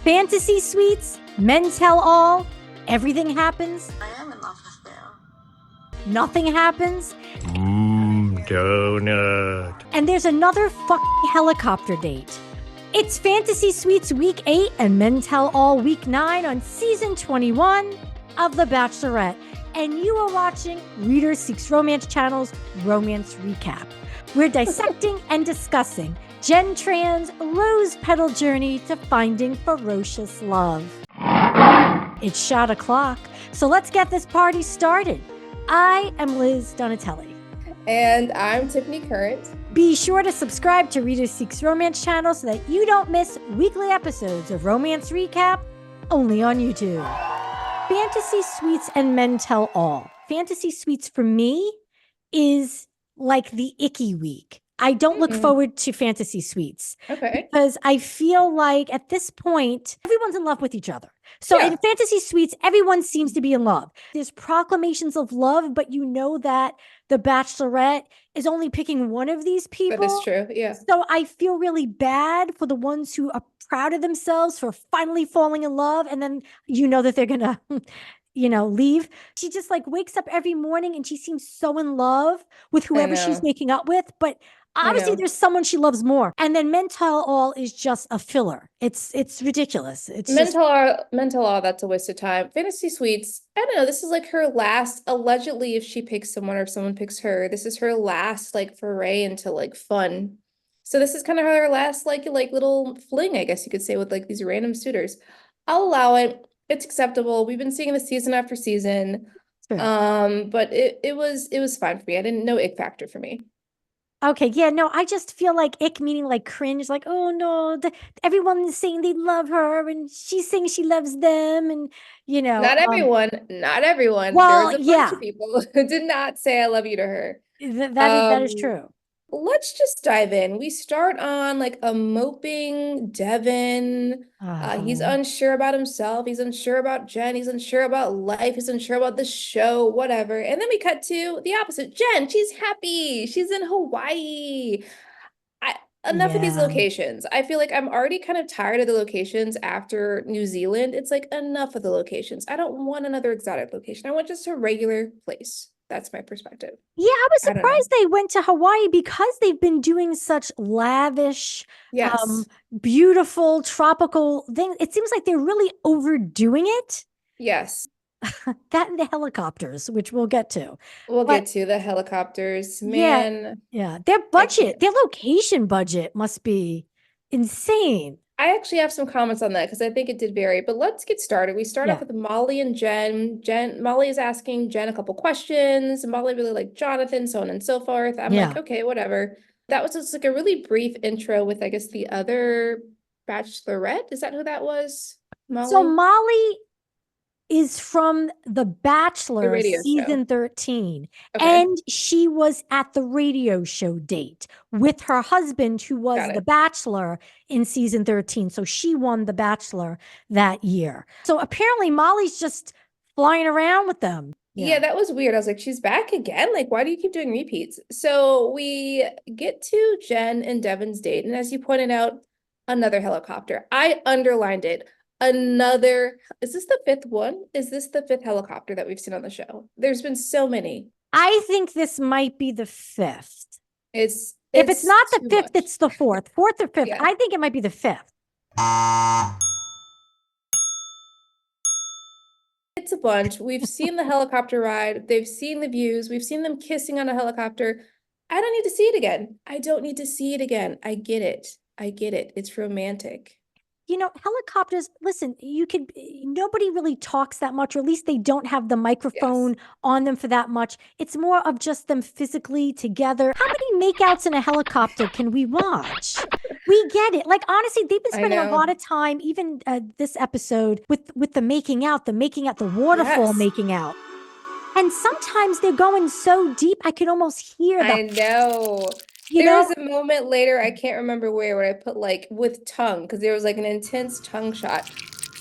Fantasy suites, men tell all, everything happens, I am in love with Bill. nothing happens, Donut. and there's another fucking helicopter date. It's Fantasy Suites Week 8 and Men Tell All Week 9 on Season 21 of The Bachelorette. And you are watching Reader Seeks Romance Channel's Romance Recap. We're dissecting and discussing Jenn Tran's rose petal journey to finding ferocious love. It's shot o'clock, so let's get this party started. I am Liz Donatelli. And I'm Tiffany Current. Be sure to subscribe to Reader Seeks Romance Channel so that you don't miss weekly episodes of Romance Recap only on YouTube. Fantasy Suites and Men Tell All. Fantasy Suites for me is like the icky week. I don't look forward to Fantasy Suites. Okay. Because I feel like at this point, everyone's in love with each other. So in Fantasy Suites, everyone seems to be in love. There's proclamations of love, but you know that the Bachelorette is only picking one of these people. That is true, yeah. So I feel really bad for the ones who are proud of themselves for finally falling in love. And then you know that they're going to, leave. She just like wakes up every morning and she seems so in love with whoever she's making up with. But obviously there's someone she loves more. And then Men Tell All is just a filler. It's ridiculous. It's mental all, that's a waste of time. Fantasy Suites, I don't know, this is like her last, allegedly, if she picks someone or if someone picks her, this is her last like foray into like fun. So this is kind of her last like little fling, I guess you could say, with like these random suitors. I'll allow it. It's acceptable. We've been seeing this season after season. But it was fine for me. I didn't know ick factor for me. Okay, yeah, no, I just feel like ick meaning like cringe, like, oh no, everyone is saying they love her and she's saying she loves them, and Not everyone. Well, There's a bunch of people who did not say I love you to her. That is true. Let's just dive in. We start on like a moping Devin. He's unsure about himself. He's unsure about Jenn. He's unsure about life. He's unsure about the show, whatever. And then we cut to the opposite. Jenn, she's happy. She's in Hawaii. Enough of these locations. I feel like I'm already kind of tired of the locations after New Zealand. It's like enough of the locations. I don't want another exotic location. I want just a regular place. That's my perspective. Yeah, I was surprised they went to Hawaii because they've been doing such lavish, beautiful, tropical things. It seems like they're really overdoing it. Yes. That and the helicopters, which we'll get to. We'll get to the helicopters. Man. Yeah. Their budget, their location budget must be insane. I actually have some comments on that because I think it did vary, but let's get started. We start off with Molly and Jenn. Molly is asking Jenn a couple questions. Molly really liked Jonathon, so on and so forth. I'm like, okay, whatever. That was just like a really brief intro with, I guess, the other Bachelorette. Is that who that was? Molly? So Molly is from The Bachelor season 13. And she was at the radio show date with her husband, who was the Bachelor in season 13. So she won The Bachelor that year. So apparently Molly's just flying around with them. Yeah, that was weird. I was like, she's back again? Like, why do you keep doing repeats? So we get to Jenn and Devin's date. And as you pointed out, another helicopter. I underlined it. Is this the fifth one? Is this the fifth helicopter that we've seen on the show? There's been so many. I think this might be the fifth. If it's not the fifth, it's the fourth or fifth. Yeah. I think it might be the fifth. It's a bunch. We've seen the helicopter ride. They've seen the views. We've seen them kissing on a helicopter. I don't need to see it again. I don't need to see it again. I get it. It's romantic. Helicopters, listen, nobody really talks that much, or at least they don't have the microphone on them for that much. It's more of just them physically together. How many makeouts in a helicopter can we watch? We get it. Like, honestly, they've been spending a lot of time, even this episode, with the making out, the waterfall making out. And sometimes they're going so deep, I can almost hear them. I know. There was a moment later, I can't remember where I put like with tongue, because there was like an intense tongue shot.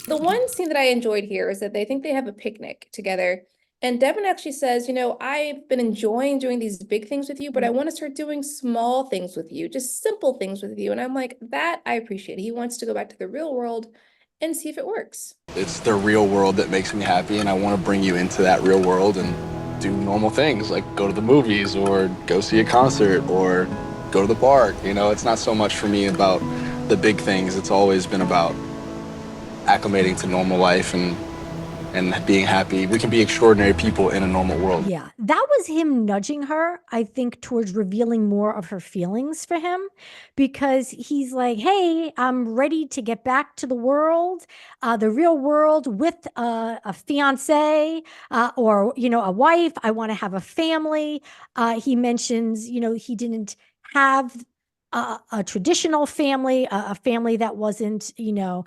The one scene that I enjoyed here is that they think they have a picnic together. And Devin actually says, I've been enjoying doing these big things with you, but I want to start doing small things with you, just simple things with you. And I'm like, that I appreciate. He wants to go back to the real world and see if it works. It's the real world that makes me happy, and I want to bring you into that real world and do normal things like go to the movies or go see a concert or go to the park. You know, it's not so much for me about the big things. It's always been about acclimating to normal life and being happy. We can be extraordinary people in a normal world. Yeah, that was him nudging her, I think, towards revealing more of her feelings for him, because he's like, hey, I'm ready to get back to the world, the real world, with a fiance or, you know, a wife. I want to have a family. He mentions, you know, he didn't have a traditional family, a family that wasn't, you know,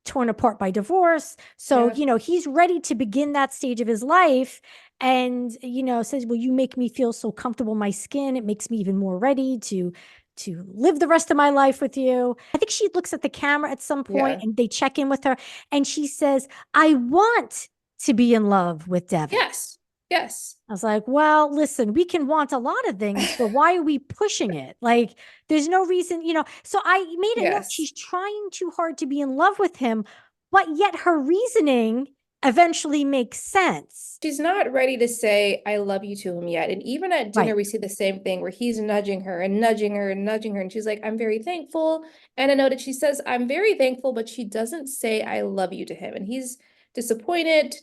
torn apart by divorce. So, Yeah. you know, he's ready to begin that stage of his life, and, you know, says, well, you make me feel so comfortable in my skin. It makes me even more ready to live the rest of my life with you. I think she looks at the camera at some point Yeah. and they check in with her, and she says, I want to be in love with Devin. Yes. Yes. I was like, well, listen, we can want a lot of things, but why are we pushing it? Like, there's no reason, you know. So I made a note. Yes. She's trying too hard to be in love with him, but yet her reasoning eventually makes sense. She's not ready to say, I love you to him yet. And even at dinner, Right. we see the same thing where he's nudging her and nudging her and nudging her. And she's like, I'm very thankful. And I know that she says, I'm very thankful, but she doesn't say, I love you to him. And he's disappointed.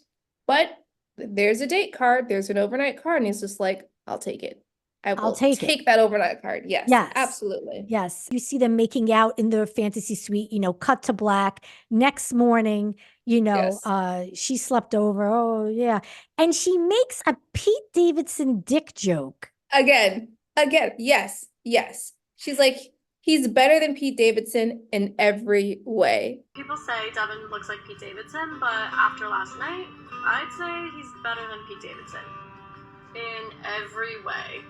But there's a date card, there's an overnight card. And he's just like, I'll take it. I I'll will take it. take that overnight card. Yes, Yes. absolutely. Yes. You see them making out in the fantasy suite, you know, cut to black. Next morning, you know, Yes. she slept over. Oh, yeah. And she makes a Pete Davidson dick joke. Again, yes, yes. She's like, he's better than Pete Davidson in every way. People say Devin looks like Pete Davidson, but after last night, I'd say he's better than Pete Davidson in every way.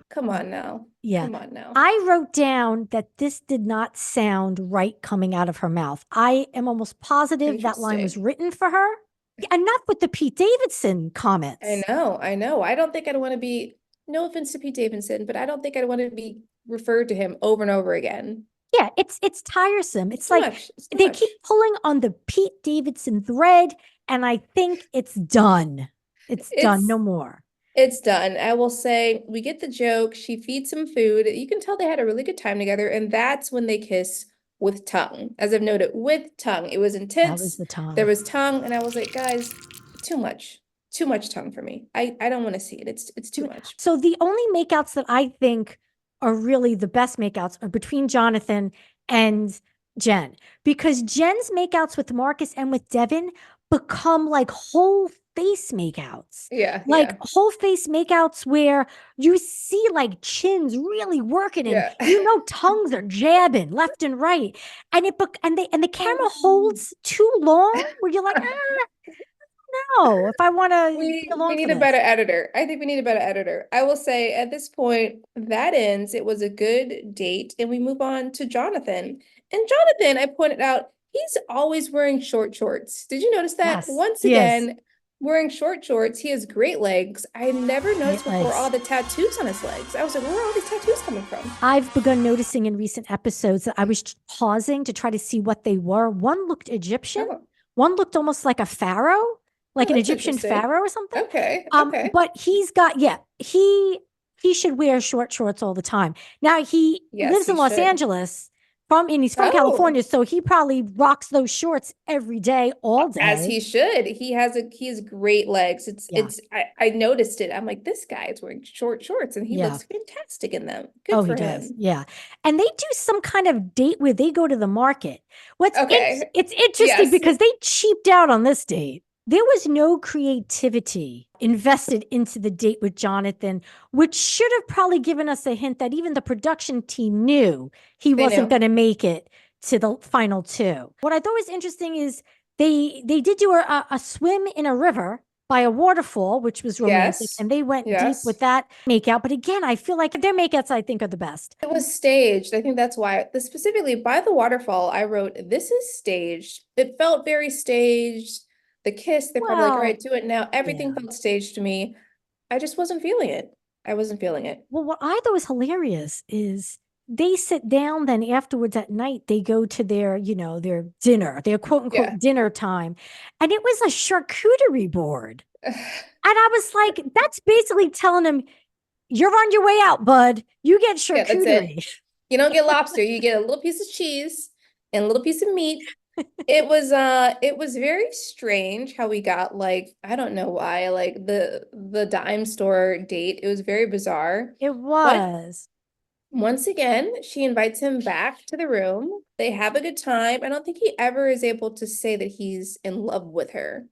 Come on now. Yeah. Come on now. I wrote down that this did not sound right coming out of her mouth. I am almost positive that line was Interesting. written for her. Enough with the Pete Davidson comments. I know. I don't think I'd want to be, no offense to Pete Davidson, but I don't think I'd want to be referred to him over and over again. Yeah, it's tiresome. It's too like much. It's too they much. keep pulling on the Pete Davidson thread, and I think it's done. It's done. No more. It's done. I will say we get the joke. She feeds him food. You can tell they had a really good time together, and that's when they kiss with tongue. As I've noted, with tongue. It was intense. That was the tongue. There was tongue, and I was like, guys, too much. Too much tongue for me. I don't want to see it. It's too much. So the only makeouts that I think are really the best makeouts are between Jonathon and Jenn, because Jenn's makeouts with Marcus and with Devin become like whole face makeouts. Yeah. Like whole face makeouts where you see like chins really working, and you know, tongues are jabbing left and right. And the camera holds too long where you're like, no, if I want to we need a better editor. I think we need a better editor. I will say at this point, that ends. It was a good date, and we move on to Jonathon. And Jonathon, I pointed out, he's always wearing short shorts. Did you notice that? Yes, Once again, wearing short shorts. He has great legs. I never noticed before all the tattoos on his legs. I was like, where are all these tattoos coming from? I've begun noticing in recent episodes that I was pausing to try to see what they were. One looked Egyptian. One looked almost like a pharaoh. Like an Egyptian pharaoh or something. Okay. But he's got, he should wear short shorts all the time. Now he lives in Los Angeles and he's from California. So he probably rocks those shorts every day, all day. As he should. He has great legs. I noticed it. I'm like, this guy is wearing short shorts and he looks fantastic in them. Good for him. Yeah. And they do some kind of date where they go to the market. It's interesting because they cheaped out on this date. There was no creativity invested into the date with Jonathon, which should have probably given us a hint that even the production team knew he wasn't going to make it to the final two. What I thought was interesting is they did do a swim in a river by a waterfall, which was romantic, and they went deep with that makeout. But again, I feel like their makeouts, I think, are the best. It was staged. I think that's why. Specifically by the waterfall, I wrote, this is staged. It felt very staged. The kiss, they're probably like, all right, do it now. Everything felt staged to me. I just wasn't feeling it. I wasn't feeling it. Well, what I thought was hilarious is they sit down, then afterwards at night, they go to their, their dinner, their quote Yeah. unquote dinner time. And it was a charcuterie board. And I was like, that's basically telling him, you're on your way out, bud. You get Yeah, that's charcuterie. it. You don't get lobster, you get a little piece of cheese and a little piece of meat. It was very strange how we got, like, I don't know why, like the dime store date. It was very bizarre. It But was. once again, she invites him back to the room. They have a good time. I don't think he ever is able to say that he's in love with her.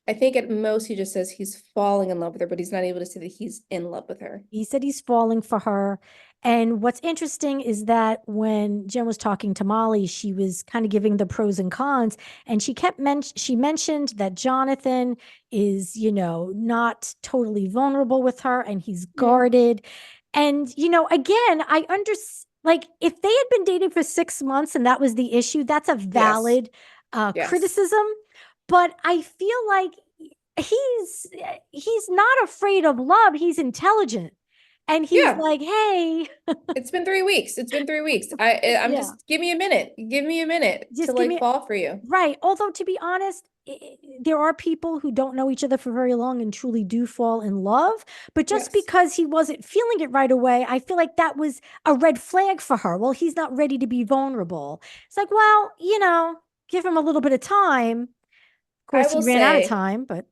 I think at most he just says he's falling in love with her, but he's not able to say that he's in love with her. He said he's falling for her. And what's interesting is that when Jen was talking to Molly, she was kind of giving the pros and cons, and she mentioned that Jonathon is, not totally vulnerable with her, and he's guarded. And again, I understand. Like, if they had been dating for 6 months and that was the issue, that's a valid Yes. criticism. But I feel like he's not afraid of love. He's intelligent. And he's Yeah. like, hey, It's been 3 weeks. It's been 3 weeks. I'm Yeah. just, give me a minute. Give me a minute Just to give like me- fall for you. right. Although, to be honest, there are people who don't know each other for very long and truly do fall in love. But just Yes. because he wasn't feeling it right away, I feel like that was a red flag for her. Well, he's not ready to be vulnerable. It's like, well, give him a little bit of time. Of course, he will ran out of say- time, but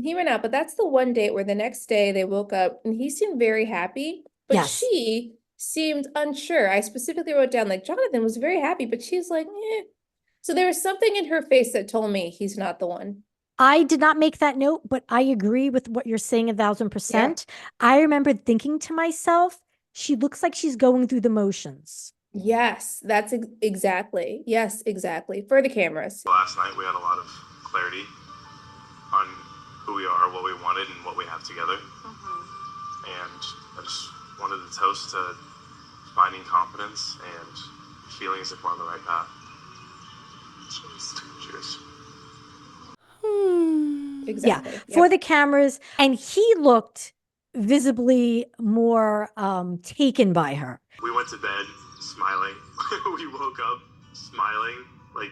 He went out, but that's the one date where the next day they woke up and he seemed very happy, but Yes. she seemed unsure. I specifically wrote down, like, Jonathan was very happy, but she's like, eh. So there was something in her face that told me he's not the one. I did not make that note, but I agree with what you're saying 1,000%. I remember thinking to myself, she looks like she's going through the motions. Yes, that's exactly. Yes, exactly. For the cameras. Last night we had a lot of clarity on who we are, what we wanted, and what we have together. And I just wanted to toast to finding confidence and feeling as if we're on the right path. Cheers. Exactly. Yeah, Yep. for the cameras. And he looked visibly more taken by her. We went to bed smiling. We woke up smiling. Like,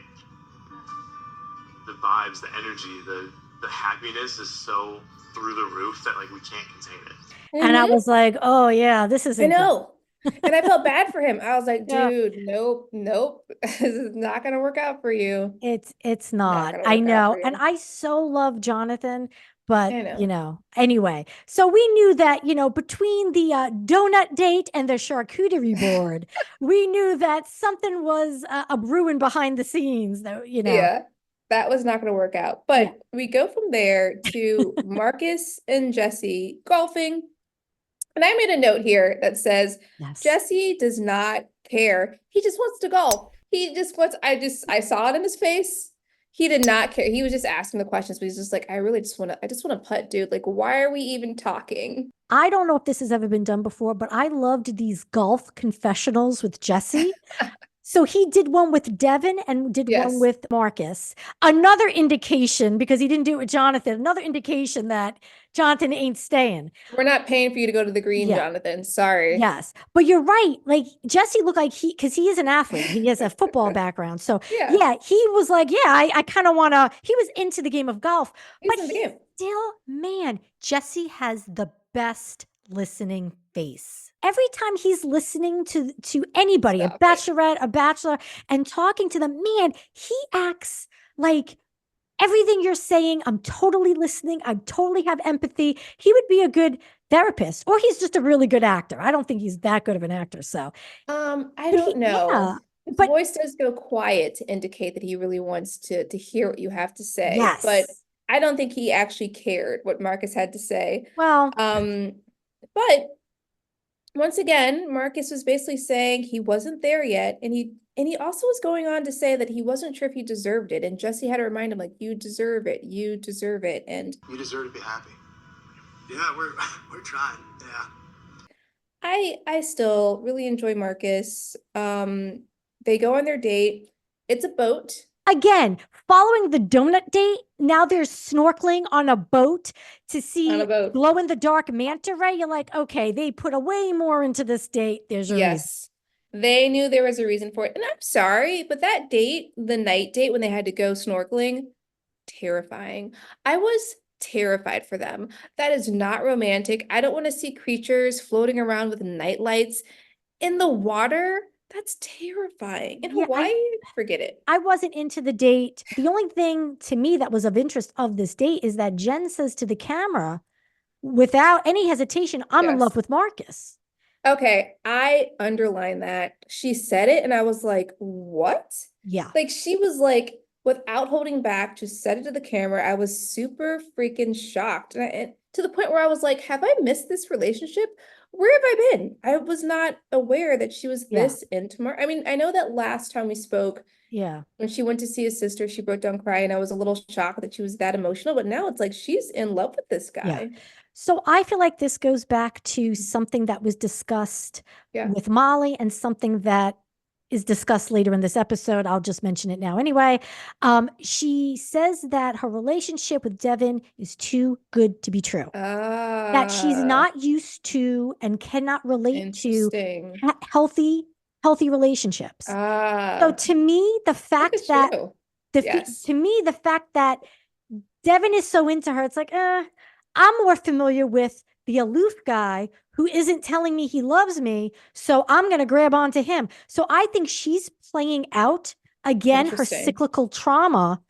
the vibes, the energy, the happiness is so through the roof that, like, we can't contain it. And I was like, oh, yeah, this is I know. And I felt bad for him. I was like, Yeah. dude, nope. This is not gonna work out for you. It's not. gonna I work out know. for And you. I so love Jonathon, but I know. anyway. So we knew that, between the donut date and the charcuterie board, we knew that something was a brewing behind the scenes, though, Yeah, that was not gonna work out. But we go from there to Marcus and Jesse golfing. And I made a note here that says, Yes. Jesse does not care. He just wants to golf. He just wants, I saw it in his face. He did not care. He was just asking the questions, but he's just like, I just want to putt, dude. Like, why are we even talking? I don't know if this has ever been done before, but I loved these golf confessionals with Jesse. So he did one with Devin and did Yes. one with Marcus. Another indication, because he didn't do it with Jonathon, another indication that Jonathon ain't staying. We're not paying for you to go to the green, Yeah. Jonathan. Sorry. Yes. But you're right. Like, Jesse looked like because he is an athlete. He has a football background. So Yeah. he was like, I kind of want to, he was into the game of golf. He's But in the he game. still, man, Jesse has the best listening face. Every time he's listening to anybody, Stop a it. bachelorette, a bachelor, and talking to them, man, he acts like everything you're saying, I'm totally listening. I totally have empathy. He would be a good therapist, or he's just a really good actor. I don't think he's that good of an actor. So I But don't know. yeah, His but- voice does go quiet to indicate that he really wants to hear what you have to say. yes. But I don't think he actually cared what Marcus had to say. well, But once again, Marcus was basically saying he wasn't there yet, and he also was going on to say that he wasn't sure if he deserved it, and Jesse had to remind him, like, you deserve it, and You deserve to be happy. Yeah, we're trying. Yeah. I still really enjoy Marcus. They go on their date. It's a boat. again, following the donut date, now they're snorkeling on a boat to see On a boat. glow in the dark manta ray. You're like, okay, they put a way more into this date. There's a reason. Yes. They knew there was a reason for it. And I'm sorry, but that date, the night date when they had to go snorkeling, terrifying. I was terrified for them. That is not romantic. I don't want to see creatures floating around with night lights in the water. That's terrifying. In Yeah, Hawaii, forget it. I wasn't into the date. The only thing to me that was of interest of this date is that Jenn says to the camera, without any hesitation, I'm in love Yes. with Marcus. Okay, I underlined that. She said it, and I was like, what? Yeah. Like, she was like, without holding back, just said it to the camera. I was super freaking shocked. And to the point where I was like, have I missed this relationship? Where have I been? I was not aware that she was Yeah. this into Mark. I mean, I know that last time we spoke, Yeah. when she went to see his sister, she broke down crying. And I was a little shocked that she was that emotional, but now it's like she's in love with this Yeah. guy. So I feel like this goes back to something that was discussed Yeah. with Molly and something that is discussed later in this episode. I'll just mention it now anyway. She says that her relationship with Devin is too good to be true. That she's Ah, not used to and cannot relate to interesting. healthy relationships. So Ah, to me, the that fact is that true. the Yes. to me the fact that Devin is so into her, it's like, I'm more familiar with the aloof guy who isn't telling me he loves me, so I'm going to grab onto him. So I think she's playing out again her Interesting. cyclical trauma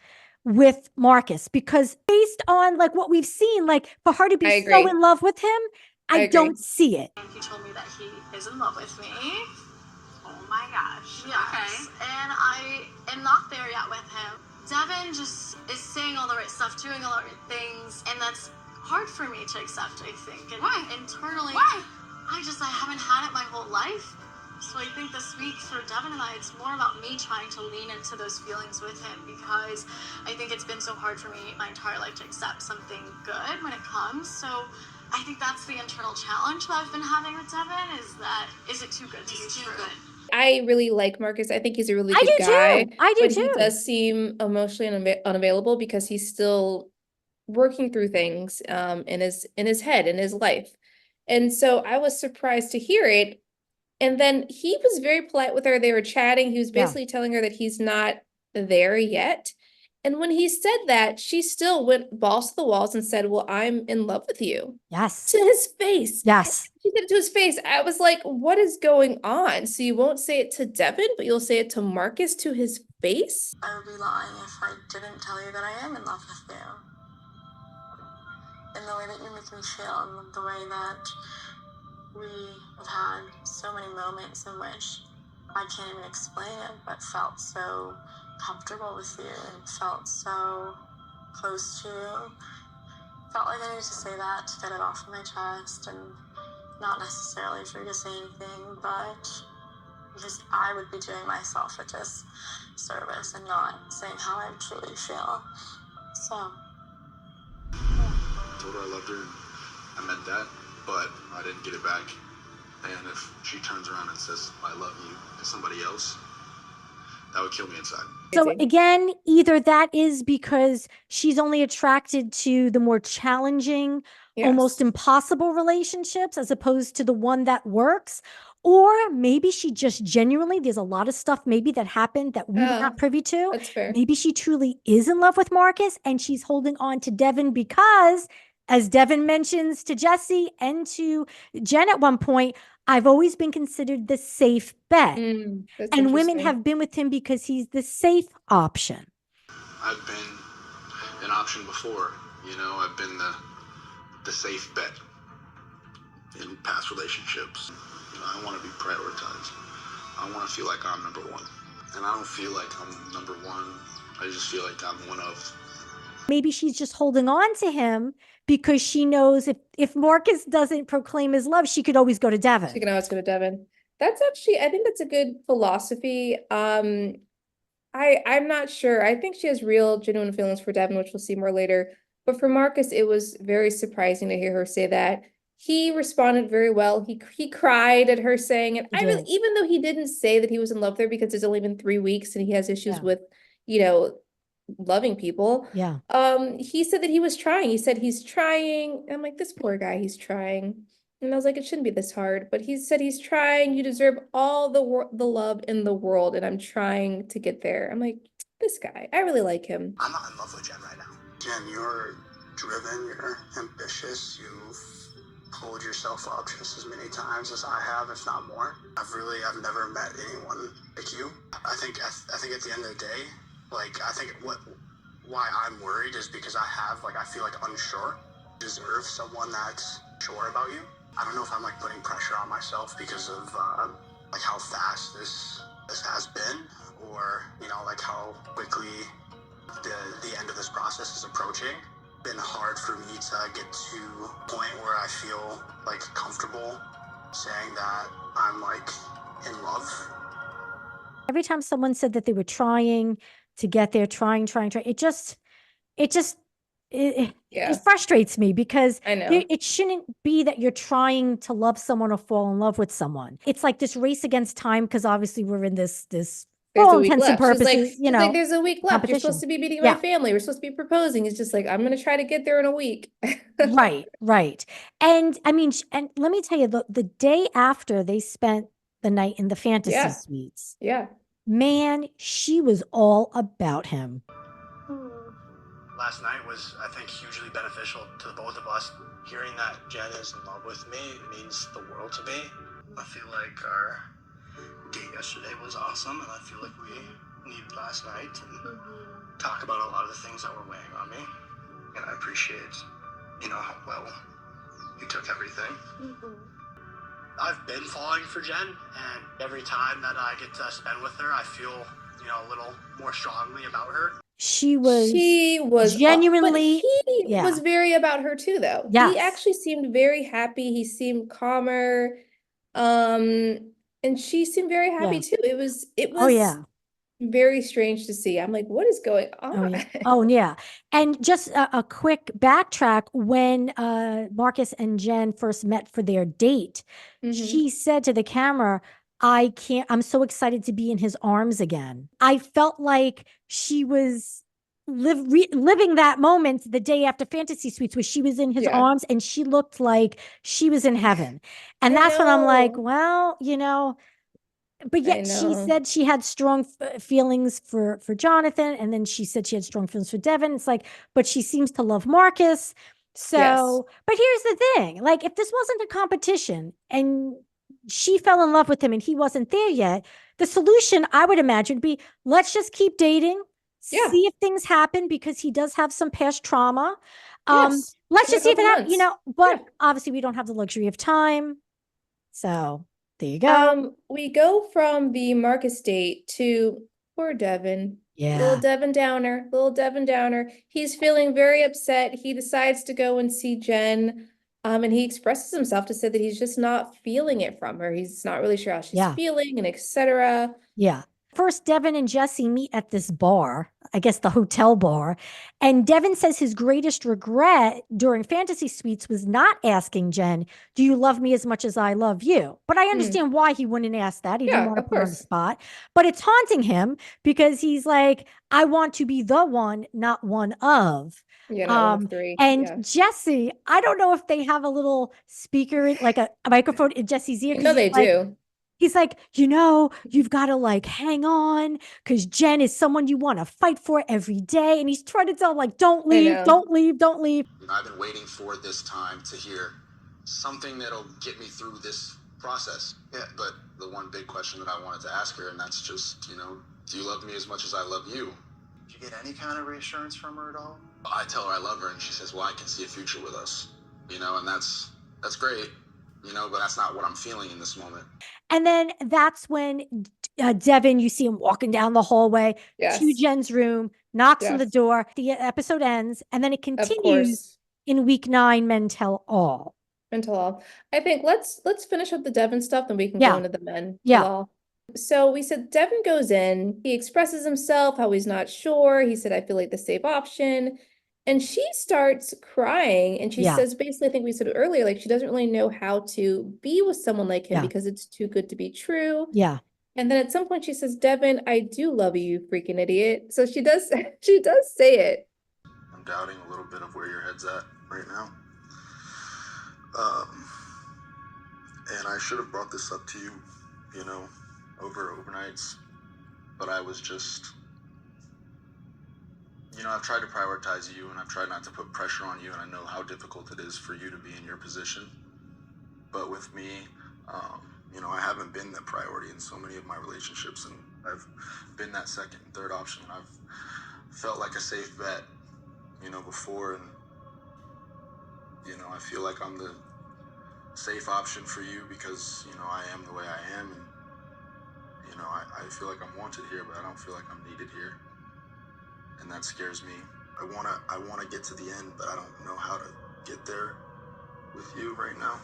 with Marcus, because based on like what we've seen, like for her to I be so agree. in love with him, I I agree. don't see it. He told me that he is in love with me. Oh my gosh. Yes. Okay. And I am not there yet with him. Devin just is saying all the right stuff, doing all the right things, and that's hard for me to accept, I think. And Why? internally, Why? I haven't had it my whole life. So I think this week for Devin and I, it's more about me trying to lean into those feelings with him, because I think it's been so hard for me my entire life to accept something good when it comes. So I think that's the internal challenge that I've been having with Devin, is it too good to be true? I really like Marcus. I think he's a really I good do guy, too. I do but he too. does seem emotionally unavailable because he's still working through things in his head, in his life. And so I was surprised to hear it. And then he was very polite with her. They were chatting. He was Yeah. basically telling her that he's not there yet. And when he said that, she still went balls to the walls and said, well, I'm in love with you. Yes. To his face. Yes. She said it to his face. I was like, what is going on? So you won't say it to Devin, but you'll say it to Marcus to his face? I would be lying if I didn't tell you that I am in love with you. And the way that you make me feel, and the way that we have had so many moments in which I can't even explain it, but felt so comfortable with you and felt so close to you. Felt like I needed to say that to get it off of my chest, and not necessarily for you to say anything, but because I would be doing myself a disservice and not saying how I truly feel. So. I told her I loved her and I meant that, but I didn't get it back. And if she turns around and says, I love you to somebody else, that would kill me inside. So again, either that is because she's only attracted to the more challenging, almost Yes. impossible relationships as opposed to the one that works. Or maybe she just genuinely, there's a lot of stuff maybe that happened that we were not privy to. That's fair. Maybe she truly is in love with Marcus and she's holding on to Devin because, as Devin mentions to Jesse and to Jenn at one point, I've always been considered the safe bet. That's And women interesting. have been with him because he's the safe option. I've been an option before, you know, I've been the safe bet in past relationships. You know, I want to be prioritized. I want to feel like I'm number one. And I don't feel like I'm number one. I just feel like I'm one of. Maybe she's just holding on to him because she knows if Marcus doesn't proclaim his love, she could always go to Devin. She can always go to Devin. That's actually, I think that's a good philosophy. I'm not sure. I think she has real, genuine feelings for Devin, which we'll see more later. But for Marcus, it was very surprising to hear her say that. He responded very well. He cried at her saying it. He did. Even though he didn't say that he was in love with her because it's only been 3 weeks and he has issues Yeah. with, loving people. Yeah. He said that he was trying. He said he's trying. I'm like, this poor guy, he's trying. And I was like, it shouldn't be this hard. But he said he's trying. You deserve all the love in the world, and I'm trying to get there. I'm like, this guy, I really like him. I'm not in love with Jenn right now. Jenn, you're driven, you're ambitious, you've pulled yourself up just as many times as I have, if not more. I've never met anyone like you. I think at the end of the day, like, I think why I'm worried is because I feel like unsure. Deserve someone that's sure about you. I don't know if I'm like putting pressure on myself because of like how fast this has been, or like how quickly the end of this process is approaching. Been hard for me to get to a point where I feel like comfortable saying that I'm like in love. Every time someone said that they were trying to get there, trying, it frustrates me because I know. it shouldn't be that you're trying to love someone or fall in love with someone. It's like this race against time, because obviously we're in this There's for a all week intents and left. purposes, She's like, there's a week left. You're supposed competition. to be meeting Yeah. my family. We're supposed to be proposing. It's just like, I'm going to try to get there in a week. Right. And I mean, and let me tell you, the day after they spent the night in the fantasy suites, Yeah. man, she was all about him. Last night was, I think, hugely beneficial to the both of us. Hearing that Jenn is in love with me means the world to me. I feel like our date yesterday was awesome, and I feel like we needed last night and talk about a lot of the things that were weighing on me. And I appreciate, how well you took everything. I've been falling for Jenn, and every time that I get to spend with her, I feel, a little more strongly about her. She was but genuinely, he was very about her too, though. Yes. He actually seemed very happy. He seemed calmer. And she seemed very happy too. It was very strange to see. I'm like, what is going on? Oh yeah. And just a quick backtrack, when Marcus and Jenn first met for their date, she said to the camera, I'm so excited to be in his arms again. I felt like she was living that moment the day after Fantasy Suites, where she was in his arms and she looked like she was in heaven. And that's when I'm like, well, but yet she said she had strong feelings for Jonathon, and then she said she had strong feelings for Devin. It's like, but she seems to love Marcus. So, but here's the thing, like, if this wasn't a competition and she fell in love with him and he wasn't there yet, the solution, I would imagine, would be, let's just keep dating, see if things happen, because he does have some past trauma. Let's just see if it happens, but obviously we don't have the luxury of time. So there you go. We go from the Marcus date to poor Devin. Little Devin Downer. He's feeling very upset. He decides to go and see Jenn. And he expresses himself to say that he's just not feeling it from her. He's not really sure how she's feeling, and etc. Yeah. First, Devin and Jesse meet at this bar, I guess the hotel bar. And Devin says his greatest regret during Fantasy Suites was not asking Jenn, do you love me as much as I love you? But I understand why he wouldn't ask that. He didn't want to put her on the spot. But it's haunting him because he's like, I want to be the one, not one of. Yeah, not one of three. And Jesse, I don't know if they have a little speaker, like a microphone in Jesse's ear. No, they do. He's like, you've got to like hang on, because Jenn is someone you want to fight for every day. And he's trying to tell, like, don't leave. I've been waiting for this time to hear something that'll get me through this process. Yeah, but the one big question that I wanted to ask her, and that's just, do you love me as much as I love you? Did you get any kind of reassurance from her at all? I tell her I love her, and she says, well, I can see a future with us, and that's great. But that's not what I'm feeling in this moment. And then that's when Devin, you see him walking down the hallway to Jenn's room, knocks on the door. The episode ends, and then it continues in week 9, Men Tell All. I think let's finish up the Devin stuff, then we can go into the Men Tell All. So we said Devin goes in, he expresses himself, how he's not sure. He said, I feel like the safe option. And she starts crying, and she says, basically, I think we said earlier, like, she doesn't really know how to be with someone like him because it's too good to be true. Yeah. And then at some point she says, Devin, I do love you, you freaking idiot. So she does say it. I'm doubting a little bit of where your head's at right now. And I should have brought this up to you, you know, over overnights, but I was just, you know, I've tried to prioritize you and I've tried not to put pressure on you, and I know how difficult it is for you to be in your position. But with me, you know, I haven't been the priority in so many of my relationships, and I've been that second and third option. I've felt like a safe bet, you know, before, and, you know, I feel like I'm the safe option for you because, you know, I am the way I am, and, you know, I feel like I'm wanted here, but I don't feel like I'm needed here, and that scares me. I wanna get to the end, but I don't know how to get there with you right now.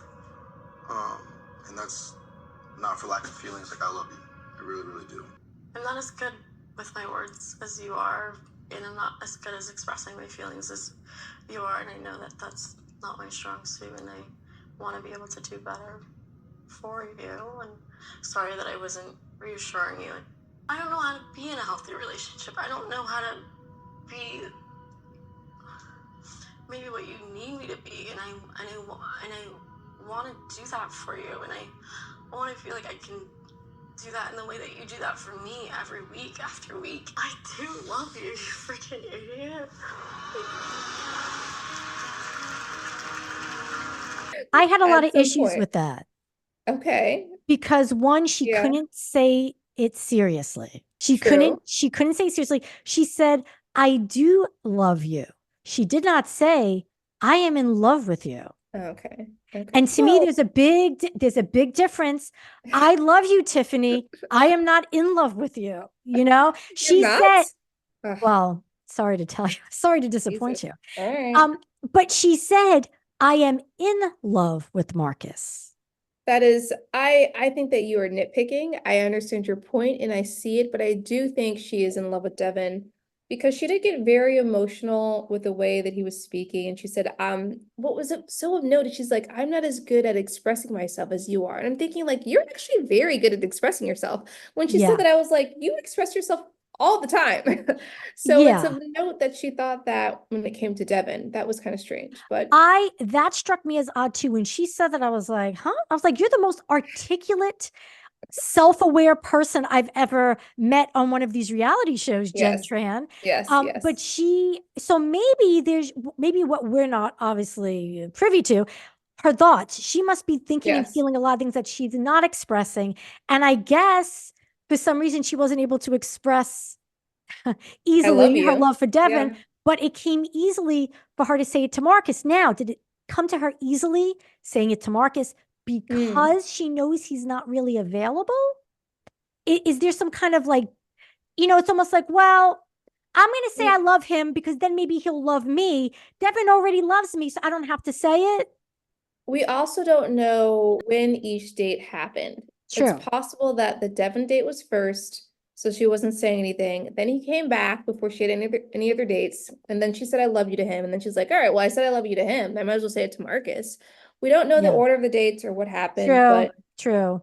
And that's not for lack of feelings. Like, I love you. I really, really do. I'm not as good with my words as you are, and I'm not as good as expressing my feelings as you are, and I know that that's not my strong suit, and I want to be able to do better for you, and sorry that I wasn't reassuring you. I don't know how to be in a healthy relationship. I don't know how to be maybe what you need me to be, and I want to do that for you, and I want to feel like I can do that in the way that you do that for me every week after week. I do love you, you freaking idiot. I had a lot At of some issues point. with that Okay. because one, she Yeah. couldn't say it seriously. She True. couldn't say it seriously. She said, I do love you. She did not say, I am in love with you. Okay. Okay. And to me, Well, there's a big difference. I love you, Tiffany. I am not in love with you. You know, she you're said, not? Ugh, well, sorry to tell you, sorry to disappoint Jesus. you. All right. But she said, I am in love with Marcus. That is, I think that you are nitpicking. I understand your point and I see it, but I do think she is in love with Devin because she did get very emotional with the way that he was speaking. And she said, what was it so of note? She's like, I'm not as good at expressing myself as you are. And I'm thinking, like, you're actually very good at expressing yourself. When she Yeah. said that, I was like, you express yourself all the time. So it's Yeah. of note that she thought that when it came to Devin, that was kind of strange. But That struck me as odd too. When she said that, I was like, huh? I was like, you're the most articulate, self-aware person I've ever met on one of these reality shows, Jen yes, Tran. yes, But yes. so maybe what we're not obviously privy to, her thoughts. She must be thinking and Yes. feeling a lot of things that she's not expressing. And I guess for some reason she wasn't able to express easily her you. love for Devin, Yeah. but it came easily for her to say it to Marcus. Now, did it come to her easily saying it to Marcus because she knows he's not really available? Is there some kind of like, it's almost like, well, I'm going to say I love him because then maybe he'll love me. Devin already loves me, so I don't have to say it. We also don't know when each date happened. True. It's possible that the Devin date was first, so she wasn't saying anything. Then he came back before she had any other dates, and then she said, I love you to him. And then she's like, all right, well, I said I love you to him. I might as well say it to Marcus. We don't know the order of the dates or what happened, but True.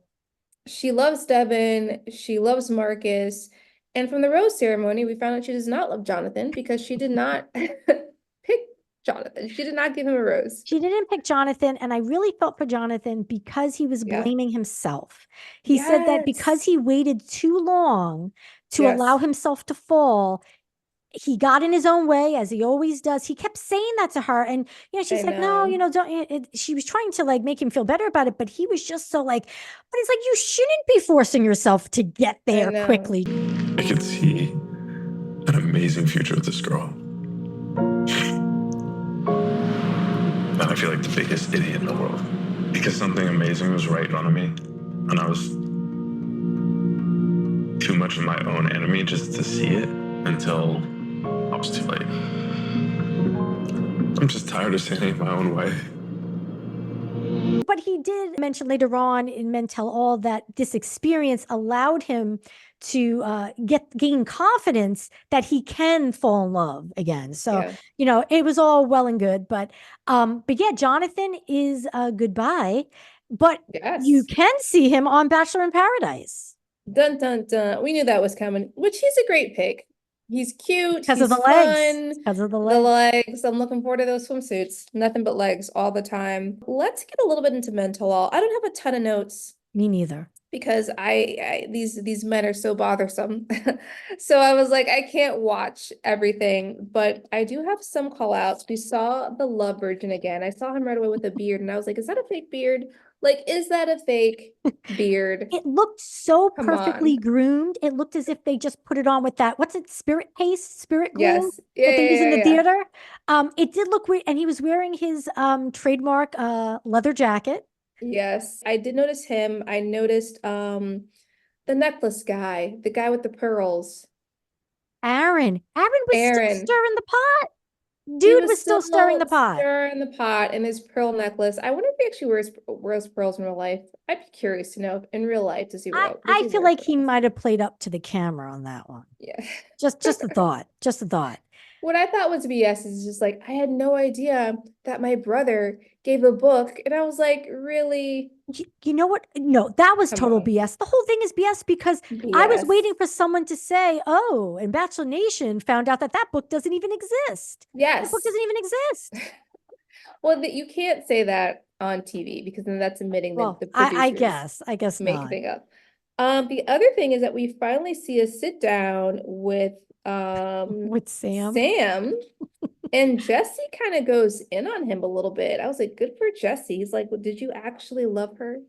she loves Devin. She loves Marcus. And from the rose ceremony, we found out she does not love Jonathon because she did not pick Jonathon. She did not give him a rose. She didn't pick Jonathon, and I really felt for Jonathon because he was blaming himself. He said that because he waited too long to allow himself to fall, he got in his own way, as he always does. He kept saying that to her, and she's like, "No, don't." She was trying to like make him feel better about it, but he was just so like, "But it's like you shouldn't be forcing yourself to get there quickly." I could see an amazing future with this girl. And I feel like the biggest idiot in the world because something amazing was right in front of me and I was too much of my own enemy just to see it until I was too late. I'm just tired of standing in my own way. But he did mention later on in Men Tell All that this experience allowed him to gain confidence that he can fall in love again. So, it was all well and good, but yeah, Jonathon is goodbye, but you can see him on Bachelor in Paradise. Dun, dun, dun. We knew that was coming, which he's a great pick. He's cute. Because He's of the legs. fun. Because of the The legs. legs. I'm looking forward to those swimsuits. Nothing but legs all the time. Let's get a little bit into mental all. I don't have a ton of notes Me neither. because these men are so bothersome. So I was like, I can't watch everything, but I do have some call outs. We saw the Love Virgin again. I saw him right away with a beard, and I was like, is that a fake beard? Like, is that a fake beard? It looked so Come perfectly on. groomed. It looked as if they just put it on with that. What's it? Spirit paste, spirit glue Yes. Yeah, that they use in the yeah. theater. It did look weird, and he was wearing his trademark leather jacket. Yes, I did notice him. I noticed the necklace guy, the guy with the pearls. Aaron was still Aaron. stirring the pot. He Dude was still stirring the pot. Stirring the pot in his pearl necklace. I wonder if he actually wears pearls in real life. I'd be curious to know in real life, does he I feel like he pearls? might have played up to the camera on that one. Yeah. Just a thought. Just a thought. What I thought was BS is just like, I had no idea that my brother gave a book. And I was like, really? You know what? No, that was Come total on. BS. The whole thing is BS because I was waiting for someone to say, oh, and Bachelor Nation found out that book doesn't even exist. Yes. That book doesn't even exist. Well, you can't say that on TV because then that's admitting that the producers I guess make not. thing up. The other thing is that we finally see a sit down with Sam. And Jesse kind of goes in on him a little bit. I was like, good for Jesse. He's like, well, did you actually love her?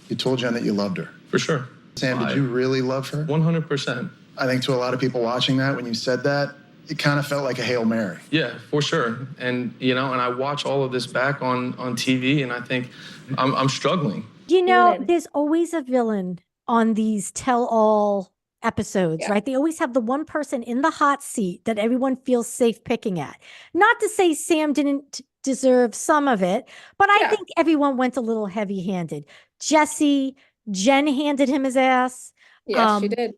You told Jen that you loved her. For sure. Sam, did you really love her? 100%. I think to a lot of people watching that, when you said that, it kind of felt like a Hail Mary. Yeah, for sure. And, and I watch all of this back on TV, and I think I'm struggling. There's always a villain on these tell-all episodes, right? They always have the one person in the hot seat that everyone feels safe picking at. Not to say Sam didn't deserve some of it, but I think everyone went a little heavy-handed. Jen handed him his ass. Yes, she did.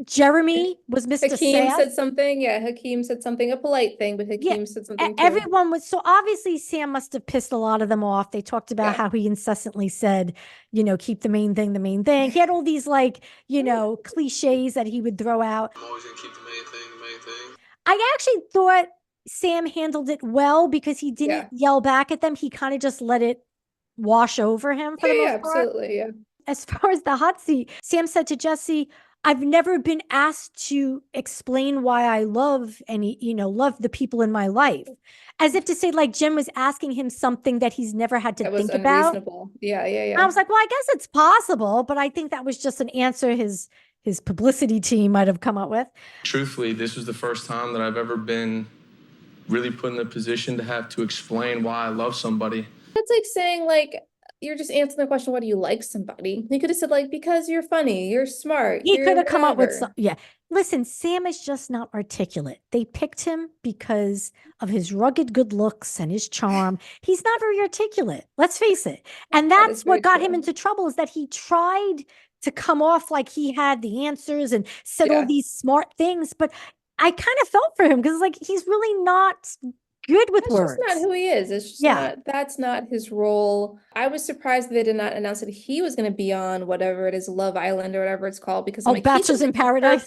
Jeremy was Mr. Hakeem Sass. said something. Yeah, Hakeem said something, a polite thing, but Hakeem said something too. Everyone was, so obviously Sam must have pissed a lot of them off. They talked about how he incessantly said, keep the main thing the main thing. He had all these cliches that he would throw out. I'm always gonna keep the main thing the main thing. I actually thought Sam handled it well because he didn't yell back at them. He kind of just let it wash over him for the most part. Absolutely, yeah. As far as the hot seat, Sam said to Jesse, I've never been asked to explain why I love love the people in my life. As if to say, like, Jen was asking him something that he's never had to think about. Yeah. I was like, well, I guess it's possible, but I think that was just an answer his publicity team might have come up with. Truthfully, this was the first time that I've ever been really put in the position to have to explain why I love somebody. It's like saying, like, you're just answering the question, why do you like somebody? He could have said, like, because you're funny, you're smart. He could have come up with some, Listen, Sam is just not articulate. They picked him because of his rugged good looks and his charm. He's not very articulate, let's face it. And that's what got him into trouble, is that he tried to come off like he had the answers and said all these smart things. But I kind of felt for him because, like, he's really not good with words. That's not who he is. It's just that's not his role. I was surprised they did not announce that he was going to be on whatever it is, Love Island or whatever it's called, because Bachelor's in Paradise.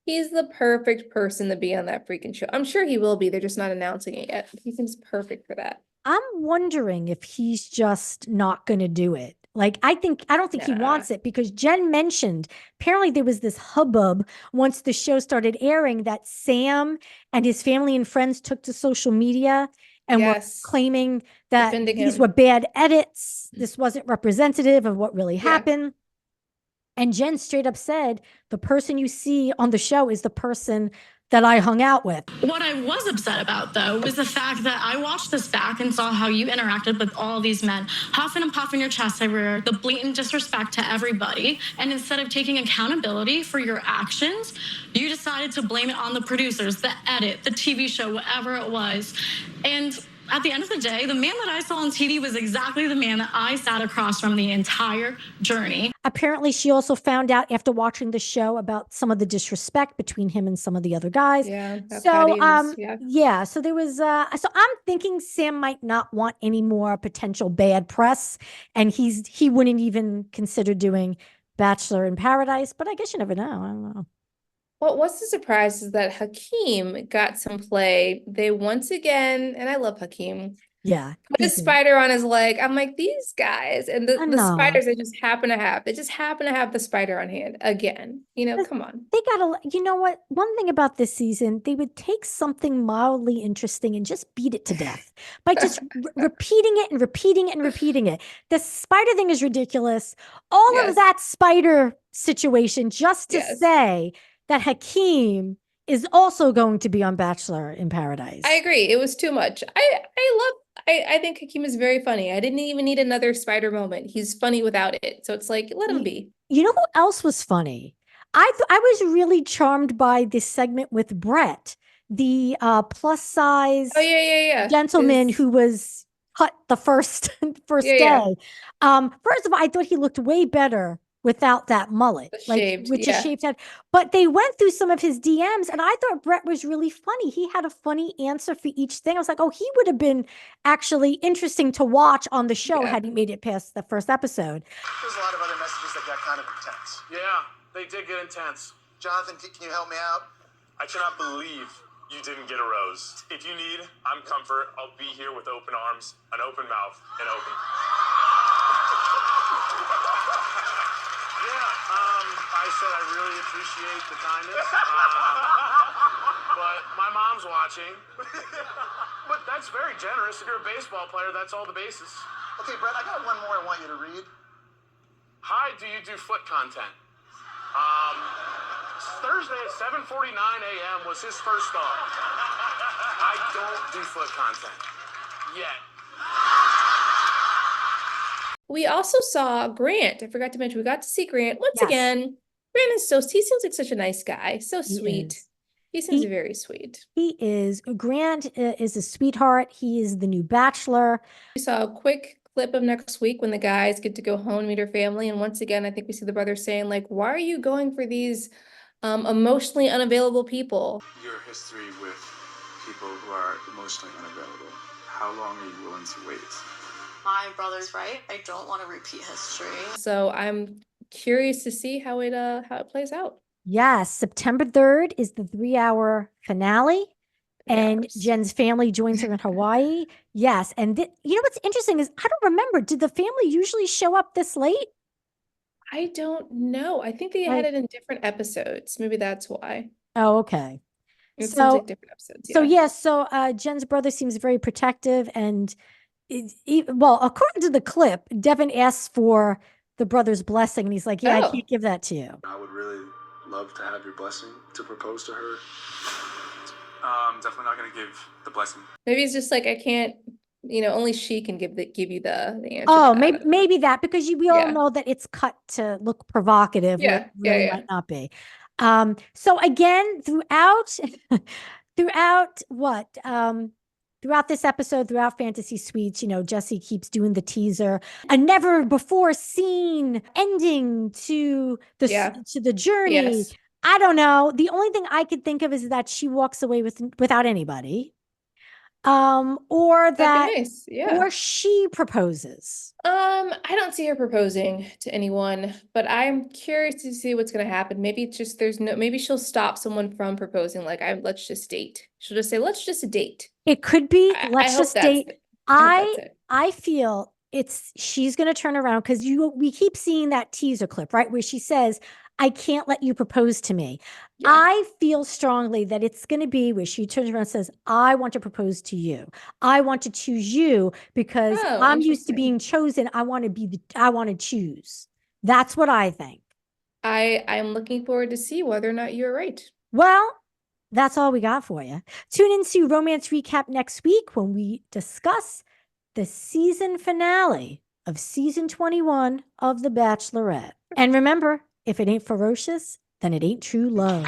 He's the perfect person to be on that freaking show. I'm sure he will be. They're just not announcing it yet. He seems perfect for that. I'm wondering if he's just not going to do it. Like, I don't think he wants it, because Jen mentioned, apparently there was this hubbub once the show started airing that Sam and his family and friends took to social media and were claiming that these were bad edits. This wasn't representative of what really happened. And Jen straight up said, the person you see on the show is the person that I hung out with. What I was upset about, though, was the fact that I watched this back and saw how you interacted with all these men, huffing and puffing your chest everywhere, the blatant disrespect to everybody. And instead of taking accountability for your actions, you decided to blame it on the producers, the edit, the TV show, whatever it was. And at the end of the day, the man that I saw on TV was exactly the man that I sat across from the entire journey. Apparently, she also found out after watching the show about some of the disrespect between him and some of the other guys. So there was, so I'm thinking Sam might not want any more potential bad press, and he wouldn't even consider doing Bachelor in Paradise, but I guess you never know. I don't know. What was the surprise is that Hakeem got some play. They once again, and I love Hakeem, Yeah. put a spider on his leg. I'm like, these guys, and I the know. spiders they just happen to have the spider on hand again. Come on. They got you know what? One thing about this season, they would take something mildly interesting and just beat it to death by just repeating it and repeating it and repeating it. The spider thing is ridiculous. All of that spider situation just to say that Hakeem is also going to be on Bachelor in Paradise. I agree. It was too much. I think Hakeem is very funny. I didn't even need another spider moment. He's funny without it. So it's like, let him be. You know who else was funny? I was really charmed by this segment with Brett, the plus size gentleman who was cut the first day. First of all, I thought he looked way better without that mullet, with just shaved head. But they went through some of his DMs, and I thought Brett was really funny. He had a funny answer for each thing. I was like, oh, he would have been actually interesting to watch on the show had he made it past the first episode. There's a lot of other messages that got kind of intense. Yeah, they did get intense. Jonathan, can you help me out? I cannot believe you didn't get a rose. If you need, I'm comfort. I'll be here with open arms, an open mouth, and open. I said I really appreciate the kindness, but my mom's watching. But that's very generous. If you're a baseball player, that's all the bases. Okay, Brett, I got one more I want you to read. Hi, do you do foot content? Thursday at 7:49 a.m. was his first thought. I don't do foot content yet. We also saw Grant. I forgot to mention, we got to see Grant once again. Grant is he seems like such a nice guy. So sweet. He seems very sweet. He is. Grant is a sweetheart. He is the new Bachelor. We saw a quick clip of next week when the guys get to go home and meet her family. And once again, I think we see the brothers saying, like, why are you going for these emotionally unavailable people? Your history with people who are emotionally unavailable, how long are you willing to wait? My brother's right. I don't want to repeat history. So I'm curious to see how it plays out. Yes, September 3rd is the 3-hour finale, and Jen's family joins her in Hawaii. Yes, and you know what's interesting is I don't remember. Did the family usually show up this late? I don't know. I think they had it in different episodes. Maybe that's why. Oh, okay. It seems like different episodes. So Jen's brother seems very protective, and according to the clip, Devin asks for the brother's blessing, and he's like, "Yeah, I can't give that to you." I would really love to have your blessing to propose to her. Definitely not going to give the blessing. Maybe it's just like I can't. Only she can give you the answer. Oh, maybe that, because we all know that it's cut to look provocative. Yeah, really might not be. So again, throughout this episode, throughout Fantasy Suites, Jesse keeps doing the teaser, a never before seen ending to the journey. Yes. I don't know. The only thing I could think of is that she walks away without anybody. Or that, nice. or she proposes. I don't see her proposing to anyone, but I'm curious to see what's going to happen. Maybe it's just maybe she'll stop someone from proposing. Like, let's just date. She'll just say, let's just date. It could be, let's just date. I feel she's going to turn around, because we keep seeing that teaser clip, right? Where she says, I can't let you propose to me. Yeah. I feel strongly that it's going to be where she turns around and says, I want to propose to you. I want to choose you because I'm used to being chosen. I want to choose. That's what I think. I'm looking forward to see whether or not you're right. Well, that's all we got for you. Tune into Romance Recap next week when we discuss the season finale of season 21 of The Bachelorette. And remember, if it ain't ferocious, then it ain't true love.